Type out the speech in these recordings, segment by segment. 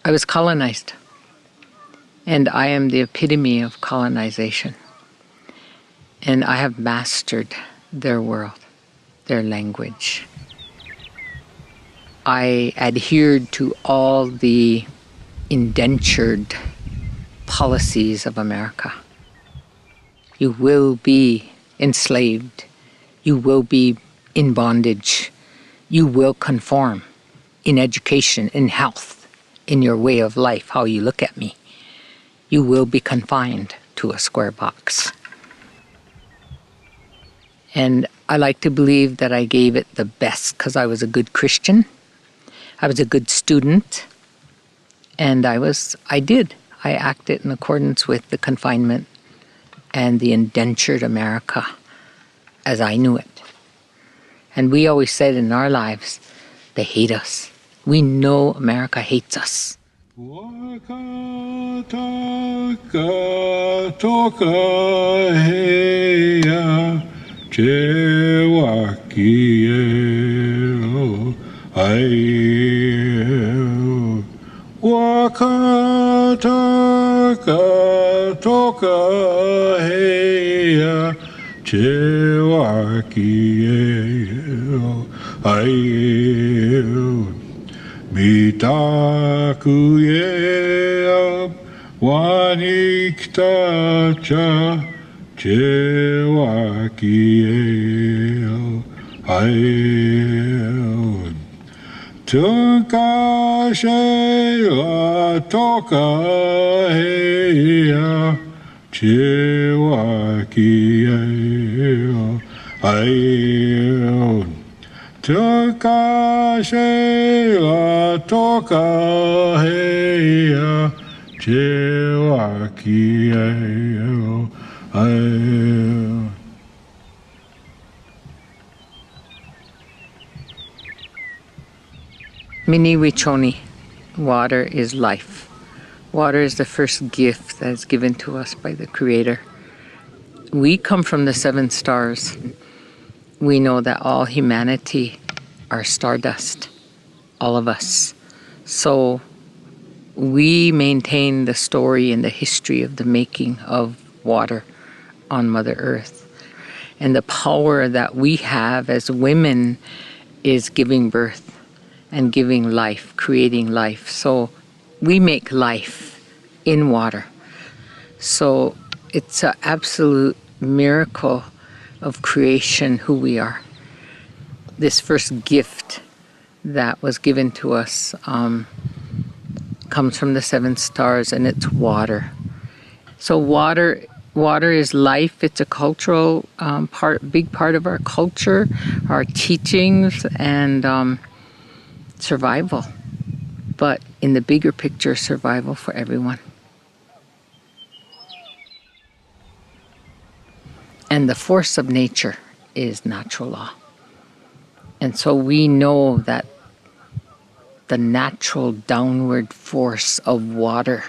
I was colonized, and I am the epitome of colonization. And I have mastered their world, their language. I adhered to all the indentured policies of America. You will be enslaved. You will be in bondage. You will conform in education, in health, in your way of life, how you look at me. You will be confined to a square box. And I like to believe that I gave it the best because I was a good Christian. I was a good student. And I acted in accordance with the confinement and the indentured America as I knew it. And we always said in our lives, they hate us. We know America hates us. Maka Taku Wakan che wakieo ai Maka Taku Wakan che wakieo ai Mitaku ye waniktacha che wakieo ai Tukashe la toka heya che wakieo ai Tukashe la toka heya che wakieo ai. Mini Wichoni, water is life. Water is the first gift that is given to us by the Creator. We come from the 7 stars. We know that all humanity are stardust, all of us. So we maintain the story and the history of the making of water on Mother Earth. And the power that we have as women is giving birth and giving life, creating life. So we make life in water. So it's an absolute miracle of creation, who we are. This first gift that was given to us comes from the 7 stars, and it's water. So water is life. It's a cultural big part of our culture, our teachings, and survival. But in the bigger picture, survival for everyone. And the force of nature is natural law. And so we know that the natural downward force of water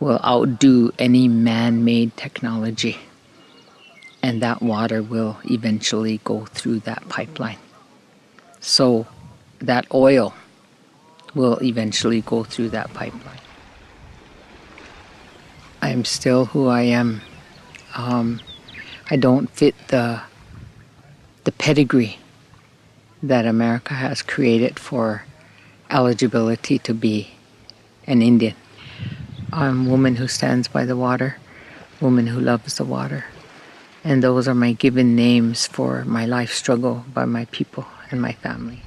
will outdo any man-made technology. And that water will eventually go through that pipeline. So that oil will eventually go through that pipeline. I am still who I am. I don't fit the pedigree that America has created for eligibility to be an Indian. I'm a woman who stands by the water, a woman who loves the water. And those are my given names for my life struggle by my people and my family.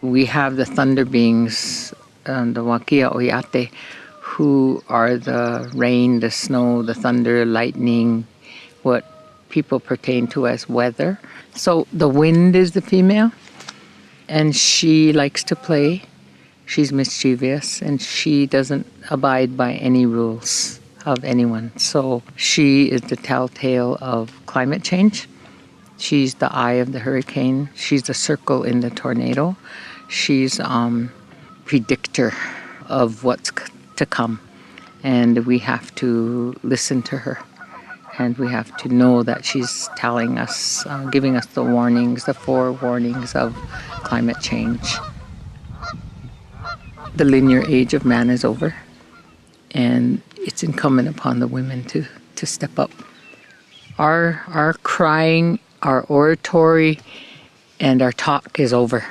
We have the thunder beings, the Wakia Oyate, who are the rain, the snow, the thunder, lightning, what people pertain to as weather. So the wind is the female, and she likes to play. She's mischievous, and she doesn't abide by any rules of anyone. So she is the telltale of climate change. She's the eye of the hurricane. She's the circle in the tornado. She's predictor of what's to come. And we have to listen to her And we have to know that she's telling us, giving us the warnings, the 4 warnings of climate change. The linear age of man is over, and it's incumbent upon the women to step up. Our crying, our oratory, and our talk is over.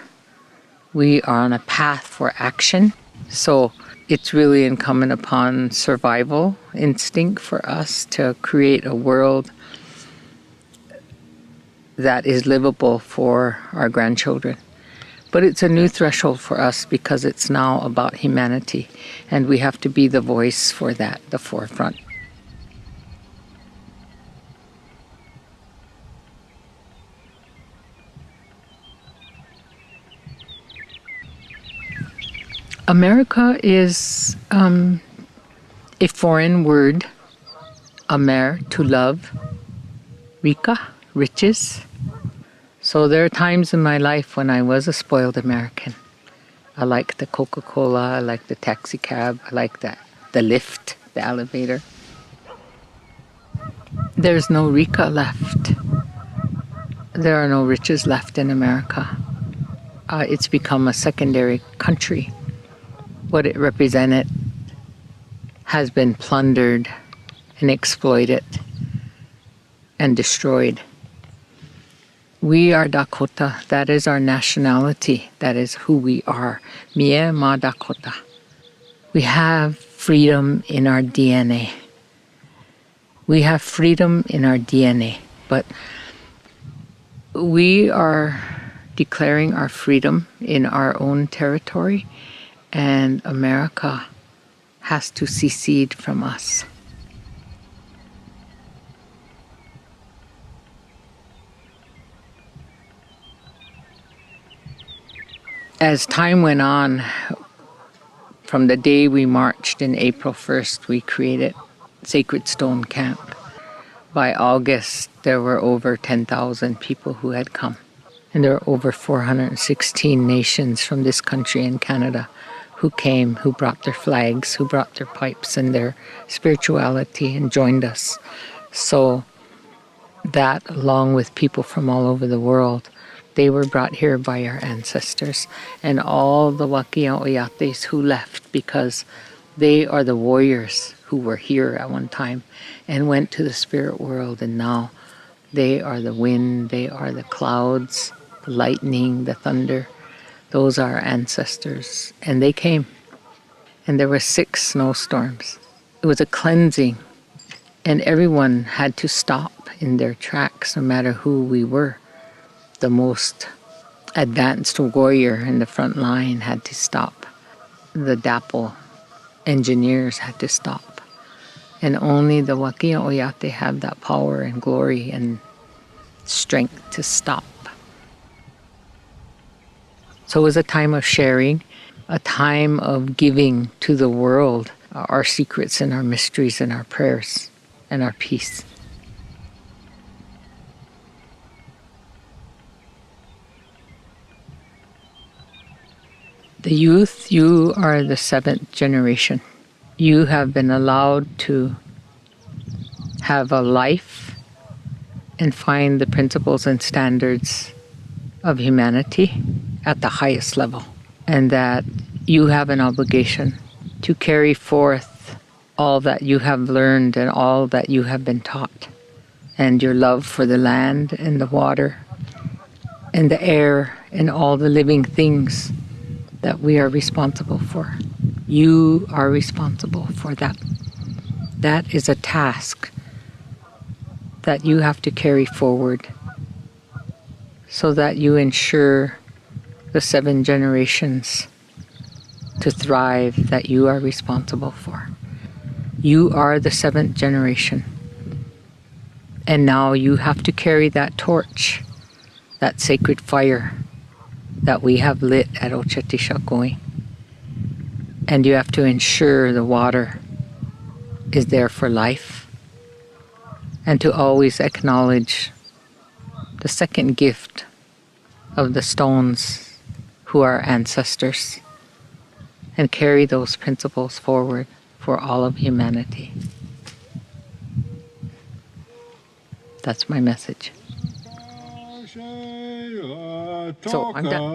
We are on a path for action. So it's really incumbent upon survival instinct for us to create a world that is livable for our grandchildren. But it's a new threshold for us because it's now about humanity, and we have to be the voice for that, the forefront. America is a foreign word. Amer, to love. Rika, riches. So there are times in my life when I was a spoiled American. I like the Coca-Cola, I like the taxi cab, I like the lift, the elevator. There's no Rika left. There are no riches left in America. It's become a secondary country. What it represented has been plundered and exploited and destroyed. We are Dakota. That is our nationality. That is who we are. Mie ma Dakota. We have freedom in our DNA. We have freedom in our DNA. But we are declaring our freedom in our own territory, and America has to secede from us. As time went on, from the day we marched in April 1st, we created Sacred Stone Camp. By August, there were over 10,000 people who had come. And there were over 416 nations from this country and Canada who came, who brought their flags, who brought their pipes and their spirituality and joined us. So that, along with people from all over the world, they were brought here by our ancestors. And all the Wakian Oyates who left, because they are the warriors who were here at one time and went to the spirit world, and now they are the wind, they are the clouds, the lightning, the thunder. Those are our ancestors. And they came. And there were 6 snowstorms. It was a cleansing. And everyone had to stop in their tracks, no matter who we were. The most advanced warrior in the front line had to stop. The dapple engineers had to stop. And only the Wakian Oyate have that power and glory and strength to stop. So it was a time of sharing, a time of giving to the world our secrets and our mysteries and our prayers and our peace. The youth, you are the 7th generation. You have been allowed to have a life and find the principles and standards of humanity at the highest level. And that you have an obligation to carry forth all that you have learned and all that you have been taught. And your love for the land and the water and the air and all the living things that we are responsible for. You are responsible for that. That is a task that you have to carry forward so that you ensure the 7 generations to thrive that you are responsible for. You are the 7th generation. And now you have to carry that torch, that sacred fire that we have lit at Ochatishakoe. And you have to ensure the water is there for life, and to always acknowledge the second gift of the stones who are ancestors, and carry those principles forward for all of humanity. That's my message. So I'm done.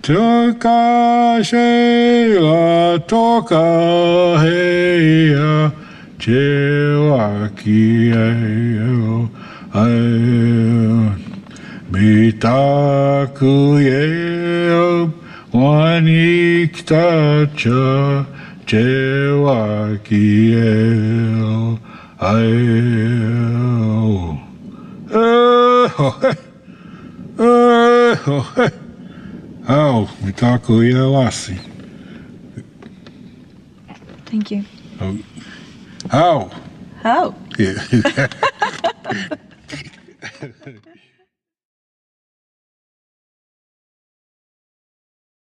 Toka sheila toka heia chewa kieo ai mitaku yeo wani kitacha chewa kieo ai Oh, mitaku iawasi. Thank you. Oh. How? How? Yeah.